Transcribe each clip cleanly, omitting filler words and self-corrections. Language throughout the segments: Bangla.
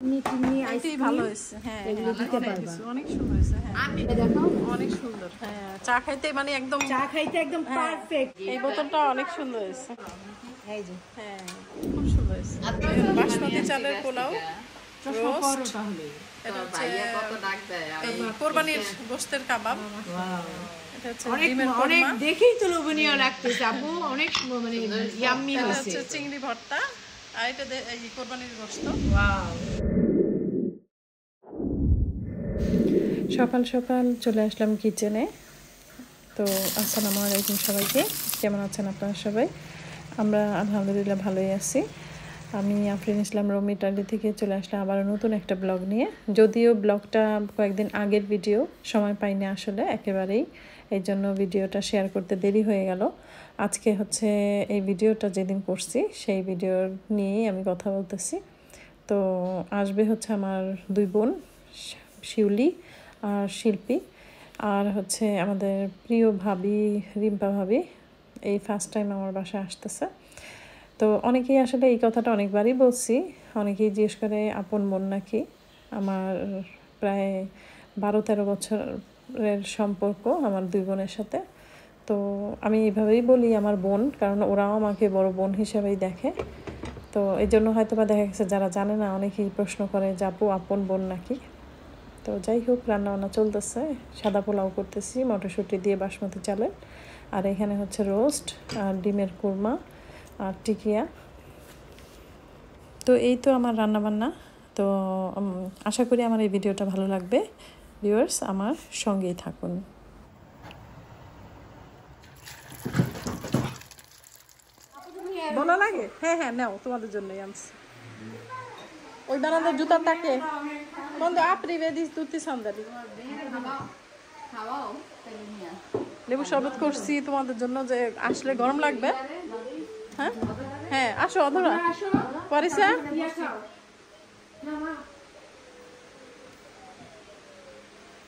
ভালো হয়েছে, হ্যাঁ অনেক সুন্দর হয়েছে, অনেক সুন্দর, হ্যাঁ চা খাইতে মানে একদম পারফেক্ট। এই বোতলটা অনেক সুন্দর হয়েছে, হ্যাঁ খুব সুন্দর হয়েছে। বাসমতি চালের পোলাও, রোস্ট, এটা হচ্ছে কোরবানির গোশতের কাবাব, এটা হচ্ছে ডিমের কোরমা, দেখেই তো লোভনীয় লাগতেছে আপু, অনেক মানে ইয়াম্মি হয়েছে। হচ্ছে চিংড়ি ভর্তা, আর এটা এই কোরবানির গোশত। সকাল সকাল চলে আসলাম কিচেনে। তো আসসালামু আলাইকুম সবাইকে, কেমন আছেন আপনারা সবাই? আমরা আলহামদুলিল্লাহ ভালোই আছি। আমি আফরিন ইসলাম রমি ইটালি থেকে চলে আসলাম আবার নতুন একটা ব্লগ নিয়ে। যদিও ব্লগটা কয়েকদিন আগের ভিডিও, সময় পাইনি আসলে একেবারেই, এই জন্য ভিডিওটা শেয়ার করতে দেরি হয়ে গেল। আজকে হচ্ছে এই ভিডিওটা যেদিন করছি সেই ভিডিও নিয়েই আমি কথা বলতেছি। তো আসবে হচ্ছে আমার দুই বোন, শিউলি আর শিল্পী, আর হচ্ছে আমাদের প্রিয় ভাবি রিম্পা ভাবি, এই ফার্স্ট টাইম আমার বাসায় আসতেছে। তো অনেকেই আসলে এই কথাটা অনেকবারই বলছি, অনেকেই জিজ্ঞেস করে আপন বোন নাকি। আমার প্রায় 12-13 বছরের সম্পর্ক আমার দুই বোনের সাথে। তো আমি এইভাবেই বলি আমার বোন, কারণ ওরাও আমাকে বড় বোন হিসেবেই দেখে। তো এই জন্য হয়তো বা দেখা গেছে যারা জানে না অনেকেই প্রশ্ন করে যে আপু আপন বোন নাকি। তো যাই হোক, রান্নাবান্না চলতেছে, সাদা পোলাও করতেছি মটরশুঁটি দিয়ে বাসমতি চালের, আর এখানে হচ্ছে রোস্ট আর ডিমের কোরমা আর টিকিয়া। তো এই তো আমার রান্নাবান্না। তো আশা করি আমার এই ভিডিওটা ভালো লাগবে। ভিউয়ার্স আমার সঙ্গেই থাকুন। ভালো লাগে, হ্যাঁ হ্যাঁ নাও, তোমাদের জন্যই আনছি। ওই বারান্দার জুতার তাকে বন্ধু আপনি বেদিস দুটি সান্দালি লেবু শরবত করছি তোমাদের জন্য, যে আসলে গরম লাগবে। হ্যাঁ হ্যাঁ আসো অধরা পারিসা,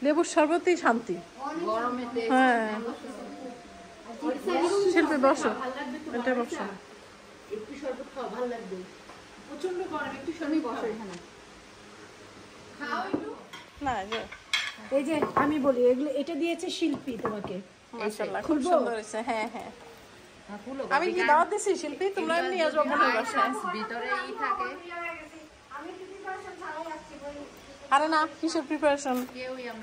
লেবুর শরবতই শান্তি। হ্যাঁ শিল্পী বসো, এটা বসো। একটু শরবত খাও, ভালো লাগবে, প্রচন্ড গরম, একটু শরবত বসো এখানে খাও একটু। না এই যে আমি বলি এগুলো, এটা দিয়েছে শিল্পী তোমাকে, মাশাআল্লাহ খুব সুন্দর হয়েছে। হ্যাঁ হ্যাঁ আমি কি দাওয়াত দিছি শিল্পী, তোমরা নিয়ে আসবো বোনের বাসায়। ভিতরেই থাকে। আরে না, কিসের প্রিপারেশন,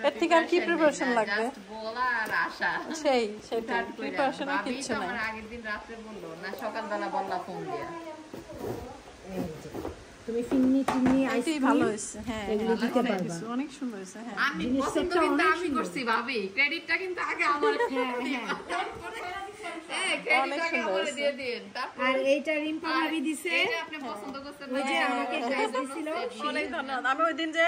এর থেকে আর কি প্রিপারেশন লাগবে? বলার আশা সেই সেটা প্রিপারেশন আর কিছু না। আমার আগের দিন রাতে বললো না, সকালবেলা বললা ফোন দিয়া। তুমি ফিন্নি টিন্নি আইসি ভালো হয়েছে, হ্যাঁ এগুলো দিতে পারবা, অনেক সুন্দর হয়েছে। হ্যাঁ আমি পছন্দ কিন্তু আমি করছি ভাবি, ক্রেডিটটা কিন্তু আগে আমার। অনেক সুন্দর হয়েছে। আর এইটা রিম্পা ভাবি দিছে, এটা আপনি পছন্দ করছেন, ওই যে আমাকে ড্রেস দিছিল। অনেক ধন্যবাদ। আমি ওই দিন যে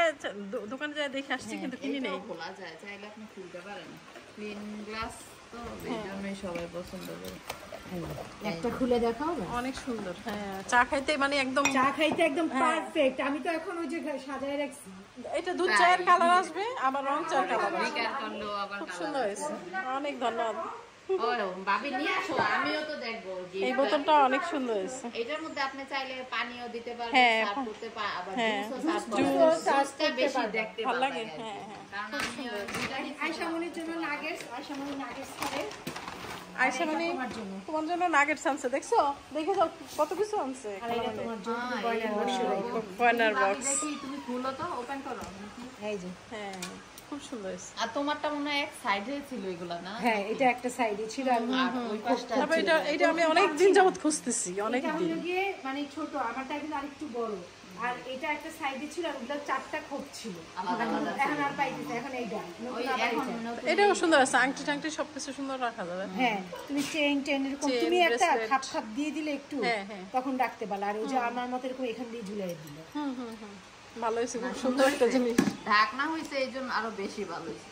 দোকানে যাই দেখে আসছি কিন্তু কিনি নেই। খোলা যায়, চাইলে আপনি খুলতে পারেন, ক্লিন গ্লাস তো এই জন্যই সবাই পছন্দ করে। একটা খুলে দেখাও না, অনেক সুন্দর। হ্যাঁ চা খাইতে মানে একদম পারফেক্ট। আমি তো এখন ওই যে সাজায় রাখছি, এটা দুধ চায়ের কালার আসবে, আবার রং চায়ের কালার আসবে, বিকার করলো আবার খুব সুন্দর হয়েছে। অনেক ধন্যবাদ। ভাবি নিয়ে আসো, আমিও তো দেখবো। এই বোতলটা অনেক সুন্দর হয়েছে। এটার মধ্যে আপনি চাইলে পানিও দিতে পারবেন, হ্যাঁ সার্ভ করতে পারবেন, আবার হ্যাঁ জুসটা বেশি দেখতে ভালো ভালো লাগে। লাগে। হ্যাঁ হ্যাঁ কারণ আমি আয়শামণির জন্য নাগেটস, আয়শামণি নাগেটস খাবে। আয়শা মানে তোমার জন্য নাগেটস আনছে, দেখছো? দেখে যাও কত কিছু আনছে। আর এটা তোমার জন্য বয়নার বক্স। দেখি তুমি খুলো তো, ওপেন করো। এই যে, হ্যাঁ খুব সুন্দর হয়েছে। আর তোমারটা মনে হয় এক সাইডে ছিল এগুলা না? হ্যাঁ এটা একটা সাইডে ছিল, আমি ওই পাশটা তারপর এটা আমি অনেক দিন যাবত খুঁজতেছি, অনেক এটা দিন। হলো গিয়ে মানে ছোট, আমারটা কিন্তু আরেকটু বড়। আর এটা একটা সাইডে ছিল, আর ওগুলো চারটা খোপ ছিল, এখন আর পাইতেছে, এখন এইটা ওই এখন নতুন এটাও সুন্দর আছে, আংটি টাংটি সবকিছু সুন্দর রাখা যাবে। হ্যাঁ তুমি চেইন এরকম তুমি একটা খাপ খাপ দিয়ে দিলে একটু, তখন রাখতে পারলে। আর ওই যে আমার মতো এরকম এখান দিয়ে ঝুলাই দিল। ভালো হয়েছে, খুব সুন্দর একটা জিনিস। ঢাকনা হয়েছে এই জন্য আরো বেশি ভালো হয়েছে।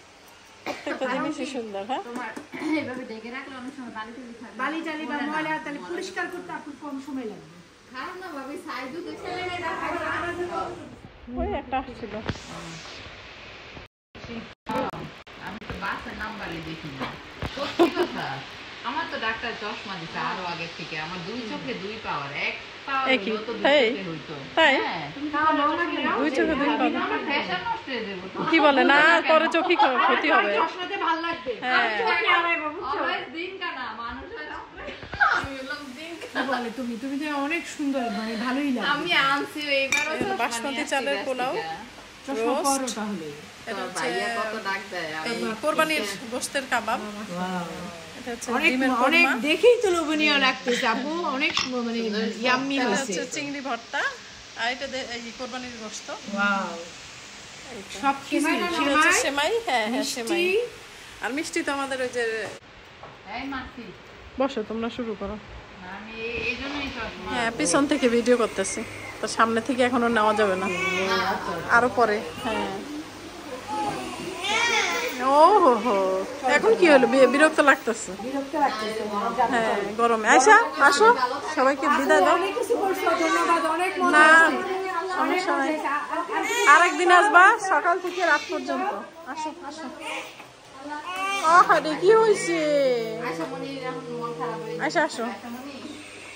প্রত্যেকটা জিনিসই সুন্দর। হ্যাঁ তোমার এইভাবে ঢেকে রাখলে অনেক সময় বালি টালি বা ময়লা তাহলে পরিষ্কার করতে আপনার কম সময় লাগবে। খারাপ না ভাবি, সাইজও দেখে ওই একটা আসছিল। আমি তো বাসের নাম্বারই দেখি না, সত্যি কথা। আমার তো ডাক্তার চশমা দিছে আরো আগে থেকে, আমার 2 চোখে 2 পাওয়ার, 1 পাওয়ার একই, হলো তো 2 তাই? চোখে হইতো। তাই? হ্যাঁ, তুমি কি ভালো বলো? লাগে না? দুই চোখে দুই আমি পাওয়ার। আমার ফ্যাশন নষ্ট হয়ে যাবো তো। কি বলে না, পরে চোখে ক্ষতি হবে। চশমাতে ভালো লাগবে। হ্যাঁ। চোখে আড়াইবো, বুঝছো? Always দিন কানা, মানুষের আমি বললাম দিন কি কানা। বলে তুমি যে অনেক সুন্দর, মানে ভালোই লাগে। আমি আনছি এইবারও তো বাসমতি চালের পোলাও, চশমা roast। পরো তাহলে। এটা হচ্ছে ভাইয়া কত ডাক দেয় আর এই কোরবানির গোশতের কাবাব। এটা হচ্ছে অনেক ডিমের অনেক কোরমা। দেখেই তো লোভনীয় লাগতেছে আপু, অনেক মানে ইয়াম্মি এটা হয়েছে। হচ্ছে চিংড়ি ভর্তা, আর এটা এই কোরবানির গোশত। ওয়াও, সব কিছু এটা হচ্ছে সেমাই, হ্যাঁ হ্যাঁ সেমাই। মিষ্টি। আর মিষ্টি তো আমাদের ওই যে, এই মাসি বসো তোমরা শুরু করো। আমি এই জন্যই চশমা হ্যাঁ পিছন থেকে ভিডিও করতেছি, তো সামনে থেকে এখনো নেওয়া যাবে না, আরো পরে। হ্যাঁ ও হো হো, এখন কি হলো, বিরক্ত লাগতেছে? বিরক্ত লাগতেছে। হ্যাঁ গরমে। আয়শা আসো, সবাইকে বিদায় দাও। অনেক কিছু করছো, ধন্যবাদ, অনেক মজা না হয়েছে। অনেক সমস্যা নাই, মজা হয়েছে। আরেকদিন আসবা সকাল থেকে রাত পর্যন্ত। আসো আসো। আরে কি হয়েছে? আয়শা আসো।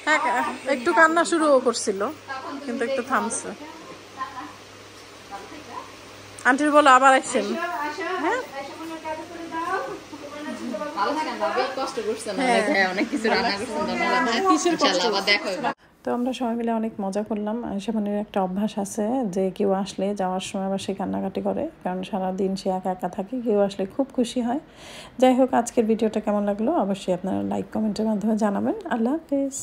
হ্যাঁ একটু কান্না শুরু করছিল, কিন্তু একটু থামছে। আন্টির বলো আবার আসছেন। হ্যাঁ ভালো থাকেন, ভাবি কষ্ট করছেন, হ্যাঁ। অনেক কিছু রান্না করছেন, ধন্যবাদ। কিসের কষ্ট? ইনশাআল্লাহ আবার দেখা হবে। তো আমরা সবাই মিলে অনেক মজা করলাম। সেমানের একটা অভ্যাস আছে যে কেউ আসলে যাওয়ার সময় আবার সে কান্নাকাটি করে, কারণ সারাদিন সে একা একা থাকে, কেউ আসলে খুব খুশি হয়। যাই হোক, আজকের ভিডিওটা কেমন লাগলো অবশ্যই আপনারা লাইক কমেন্টের মাধ্যমে জানাবেন। আল্লাহ হাফেজ।